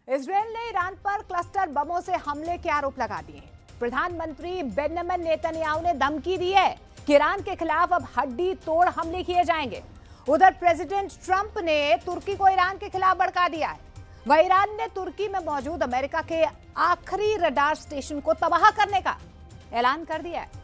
Israel ने Iran पर cluster बमों से हमले के आरोप लगा दिए। प्रधानमंत्री बेंजामिन नेतन्याहू ने धमकी दी है कि ईरान के खिलाफ अब हड्डी तोड़ हमले किए जाएंगे। उधर प्रेसिडेंट ट्रंप ने तुर्की को ईरान के खिलाफ भड़का दिया है। वह ईरान ने तुर्की में मौजूद अमेरिका के आखिरी रडार स्टेशन को तबाह करने का ऐलान कर दिया है।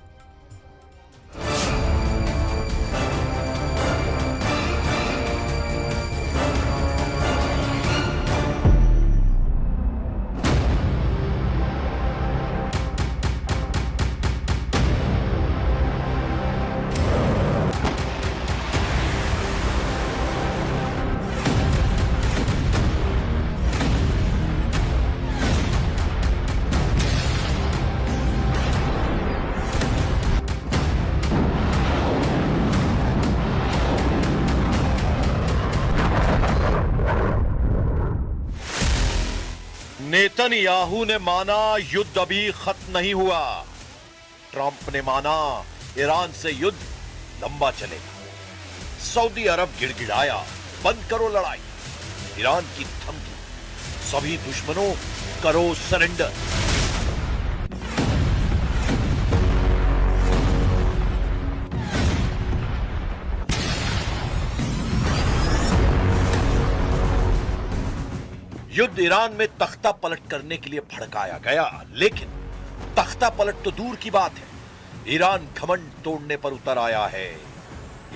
नेतन्याहू ने माना युद्ध अभी खत्म नहीं हुआ। ट्रंप ने माना ईरान से युद्ध लंबा चलेगा। सऊदी अरब गिड़गिड़ाया, बंद करो लड़ाई। ईरान की धमकी, सभी दुश्मनों करो सरेंडर। युद्ध ईरान में तख्ता पलट करने के लिए भड़काया गया, लेकिन तख्ता पलट तो दूर की बात है, ईरान घमंड तोड़ने पर उतर आया है।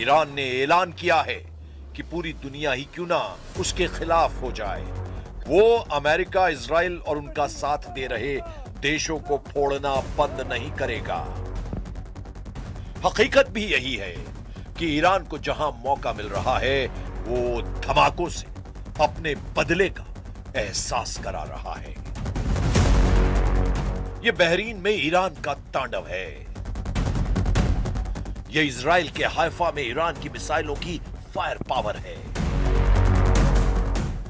ईरान ने ऐलान किया है कि पूरी दुनिया ही क्यों ना उसके खिलाफ हो जाए, वो अमेरिका, इजराइल और उनका साथ दे रहे देशों को फोड़ना बंद नहीं करेगा। हकीकत भी यही है कि ईरान को जहां मौका मिल रहा है, वो धमाकों से अपने बदले का एहसास करा रहा है। यह बहरीन में ईरान का तांडव है। यह इजराइल के हाइफा में ईरान की मिसाइलों की फायर पावर है।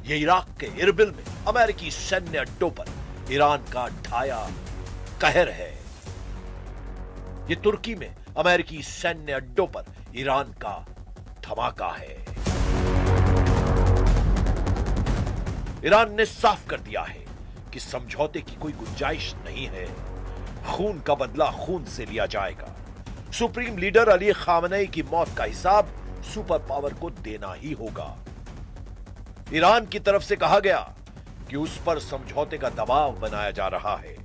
यह इराक के इरबिल में अमेरिकी सैन्य अड्डों पर ईरान का ढाया कहर है। यह तुर्की में अमेरिकी सैन्य अड्डों पर ईरान का धमाका है। ईरान ने साफ कर दिया है कि समझौते की कोई गुंजाइश नहीं है। खून का बदला खून से लिया जाएगा। सुप्रीम लीडर अली खामनेई की मौत का हिसाब सुपर पावर को देना ही होगा। ईरान की तरफ से कहा गया कि उस पर समझौते का दबाव बनाया जा रहा है।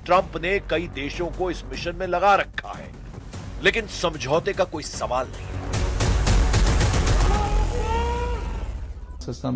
ट्रंप ने कई देशों को इस मिशन में लगा रखा है, लेकिन समझौते का कोई सवाल नहीं।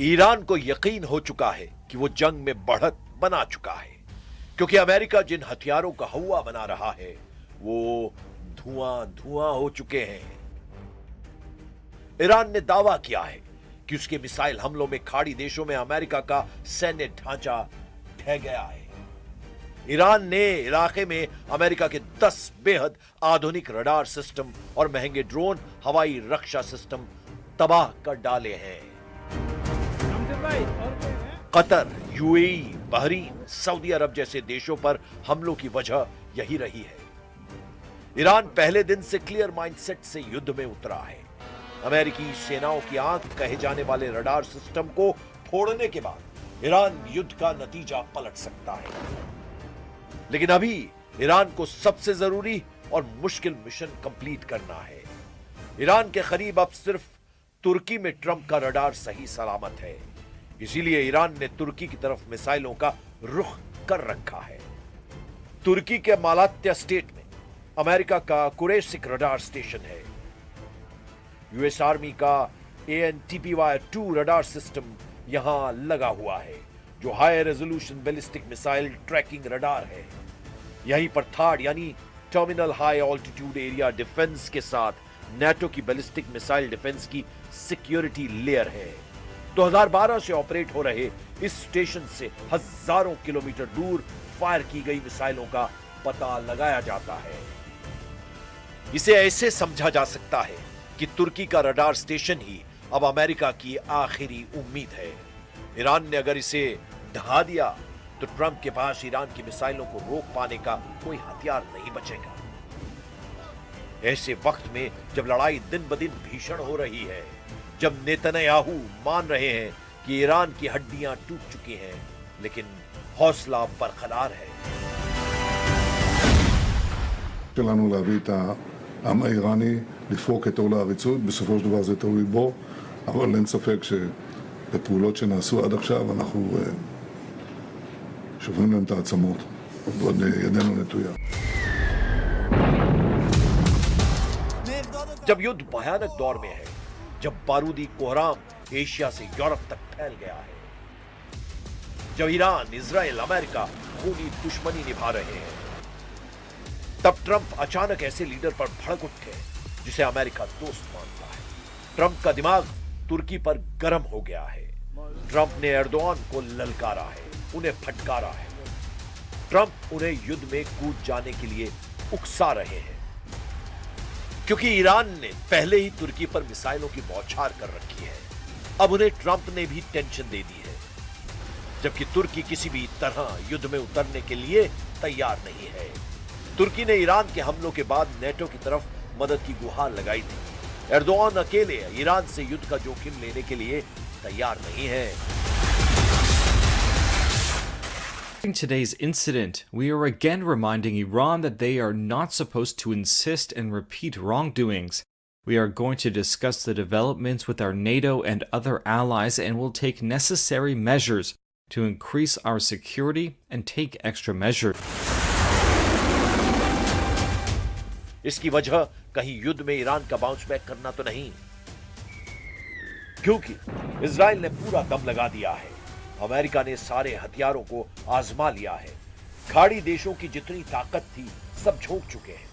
ईरान को यकीन हो चुका है कि वो जंग में बढ़त बना चुका है, क्योंकि अमेरिका जिन हथियारों का हवा बना रहा है वो धुआं धुआं हो चुके हैं। ईरान ने दावा किया है कि उसके मिसाइल हमलों में खाड़ी देशों में अमेरिका का सैन्य ढांचा ढह गया है। ईरान ने इलाके में अमेरिका के 10 बेहद आधुनिक रडार सिस्टम और महंगे ड्रोन हवाई रक्षा सिस्टम तबाह कर डाले हैं। कतर, यूएई, बहरीन, सऊदी अरब जैसे देशों पर हमलों की वजह यही रही है। ईरान पहले दिन से क्लियर माइंडसेट से युद्ध में उतरा है। अमेरिकी सेनाओं की आंख कहे जाने वाले रडार सिस्टम को फोड़ने के बाद ईरान युद्ध का नतीजा पलट सकता है। लेकिन अभी ईरान को सबसे जरूरी और मुश्किल मिशन कंप्लीट करना है। ईरान के करीब अब सिर्फ तुर्की में ट्रंप का रडार सही सलामत है, इसीलिए ईरान ने तुर्की की तरफ मिसाइलों का रुख कर रखा है। तुर्की के मालात्या स्टेट में अमेरिका का कुरेशिक रडार स्टेशन है। यूएस आर्मी का ANTPY-2 रडार सिस्टम यहां लगा हुआ है, जो high resolution ballistic missile tracking radar है। यहीं पर थाड यानी terminal high altitude area defence के साथ नाटो की बैलिस्टिक मिसाइल डिफेंस की सिक्योरिटी लेयर है। 2012 से ऑपरेट हो रहे इस स्टेशन से हजारों किलोमीटर दूर फायर की गई मिसाइलों का पता लगाया जाता है। इसे ऐसे समझा जा सकता है कि तुर्की का रडार स्टेशन ही अब अमेरिका की आखिरी उम्मीद है। ईरान ने अगर इसे ढहा दिया तो ट्रंप के पास ईरान की मिसाइलों को रोक पाने का कोई हथियार नहीं बचेगा। ऐसे वक्त में जब लड़ाई दिन ब दिन भीषण हो रही है, जब नेतन्याहू मान रहे हैं कि ईरान की हड्डियां टूट चुकी हैं, लेकिन हौसला बरकरार है। שלנו להביא את העם האיראני לפרוק את עול העריצות, בסופו של דבר זה תלוי בו, אבל אין ספק שבפעולות שנעשו עד עכשיו אנחנו שוברים להם את העצמות, ועוד ידנו נטויה. जब युद्ध भयानक दौर में है, जब बारूदी कोहराम एशिया से यूरोप तक फैल गया है, जब ईरान, इजराइल, अमेरिका खूनी दुश्मनी निभा रहे हैं, तब ट्रंप अचानक ऐसे लीडर पर भड़क उठे जिसे अमेरिका दोस्त मानता है। ट्रंप का दिमाग तुर्की पर गर्म हो गया है। ट्रंप ने एर्दोआन को ललकारा है, उन्हें फटकारा है। ट्रंप उन्हें युद्ध में कूद जाने के लिए उकसा रहे हैं, क्योंकि ईरान ने पहले ही तुर्की पर मिसाइलों की बौछार कर रखी है। अब उन्हें ट्रंप ने भी टेंशन दे दी है, जबकि तुर्की किसी भी तरह युद्ध में उतरने के लिए तैयार नहीं है। तुर्की ने ईरान के हमलों के बाद नेटो की तरफ मदद की गुहार लगाई थी। एर्दोआन अकेले ईरान से युद्ध का जोखिम लेने के लिए तैयार नहीं है। In today's incident, we are again reminding Iran that they are not supposed to insist and repeat wrongdoings. We are going to discuss the developments with our NATO and other allies and will take necessary measures to increase our security and take extra measures. इसकी वजह कहीं युद्ध में Iran का bounce back करना तो नहीं, क्योंकि इजराइल ने पूरा दम लगा दिया है। अमेरिका ने सारे हथियारों को आजमा लिया है। खाड़ी देशों की जितनी ताकत थी सब झोंक चुके हैं,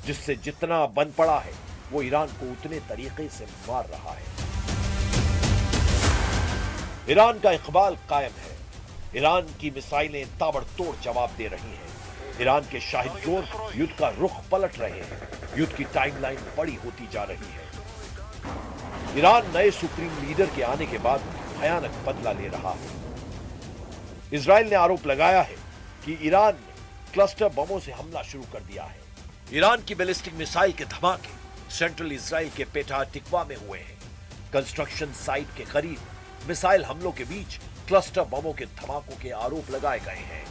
जिससे जितना बन पड़ा है वो ईरान को उतने तरीके से मार रहा है। ईरान का इकबाल कायम है। ईरान की मिसाइलें ताबड़तोड़ जवाब दे रही हैं। ईरान के शाहिद ड्रोन युद्ध का रुख पलट रहे हैं। युद्ध की टाइमलाइन बड़ी होती जा रही है। ईरान नए सुप्रीम लीडर के आने के बाद भयानक बदला ले रहा है। इजराइल ने आरोप लगाया है कि ईरान ने क्लस्टर बमों से हमला शुरू कर दिया है। ईरान की बैलिस्टिक मिसाइल के धमाके सेंट्रल इजराइल के पेटा टिकवा में हुए हैं। कंस्ट्रक्शन साइट के करीब मिसाइल हमलों के बीच क्लस्टर बमों के धमाकों के आरोप लगाए गए हैं।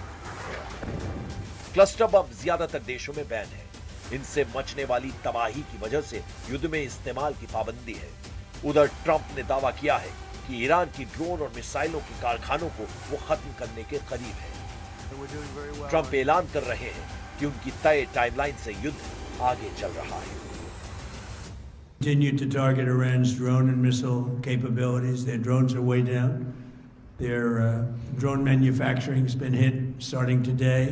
क्लस्टर बम ज्यादातर देशों में बैन है। इनसे मचने वाली तबाही की वजह से युद्ध में इस्तेमाल की पाबंदी है। उधर ट्रंप ने दावा किया है कि ईरान की ड्रोन और मिसाइलों के कारखानों को वो खत्म करने के करीब है। ट्रंप ऐलान कर रहे हैं कि उनकी तय टाइमलाइन से युद्ध आगे चल रहा है। Continue to target Iran's drone and missile capabilities. Their drones are way down. Their drone manufacturing has been hit starting today.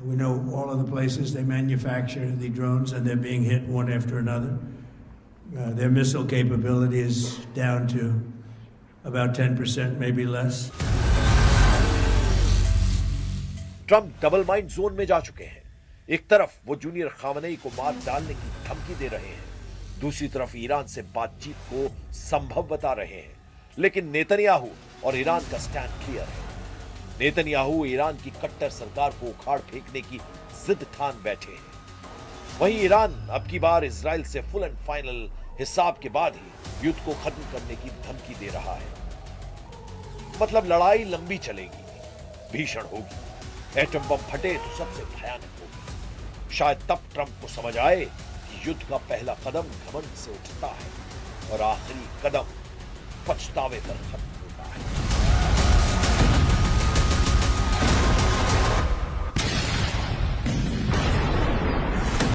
We know all of the places they manufacture the drones, and they're being hit one after another. Their missile capability is down to about 10%, maybe less. Trump double mind zone में जा चुके हैं। एक तरफ वो junior Khamenei को मार डालने की धमकी दे रहे हैं, दूसरी तरफ ईरान से बातचीत को संभव बता रहे हैं। लेकिन नेतन्याहू और ईरान का स्टैंड क्लियर है। नेतन्याहू ईरान की कट्टर सरकार को उखाड़ फेंकने की जिद ठान बैठे हैं। वहीं ईरान अब की बार इजराइल से फुल एंड फाइनल हिसाब के बाद ही युद्ध को खत्म करने की धमकी दे रहा है। मतलब लड़ाई लंबी चलेगी, भीषण होगी। एटम बम फटे तो सबसे भयानक होगी। शायद तब ट्रंप को समझ आए कि युद्ध का पहला कदम घमंड से उठता है और आखिरी कदम पछतावे पर खत्म होता है।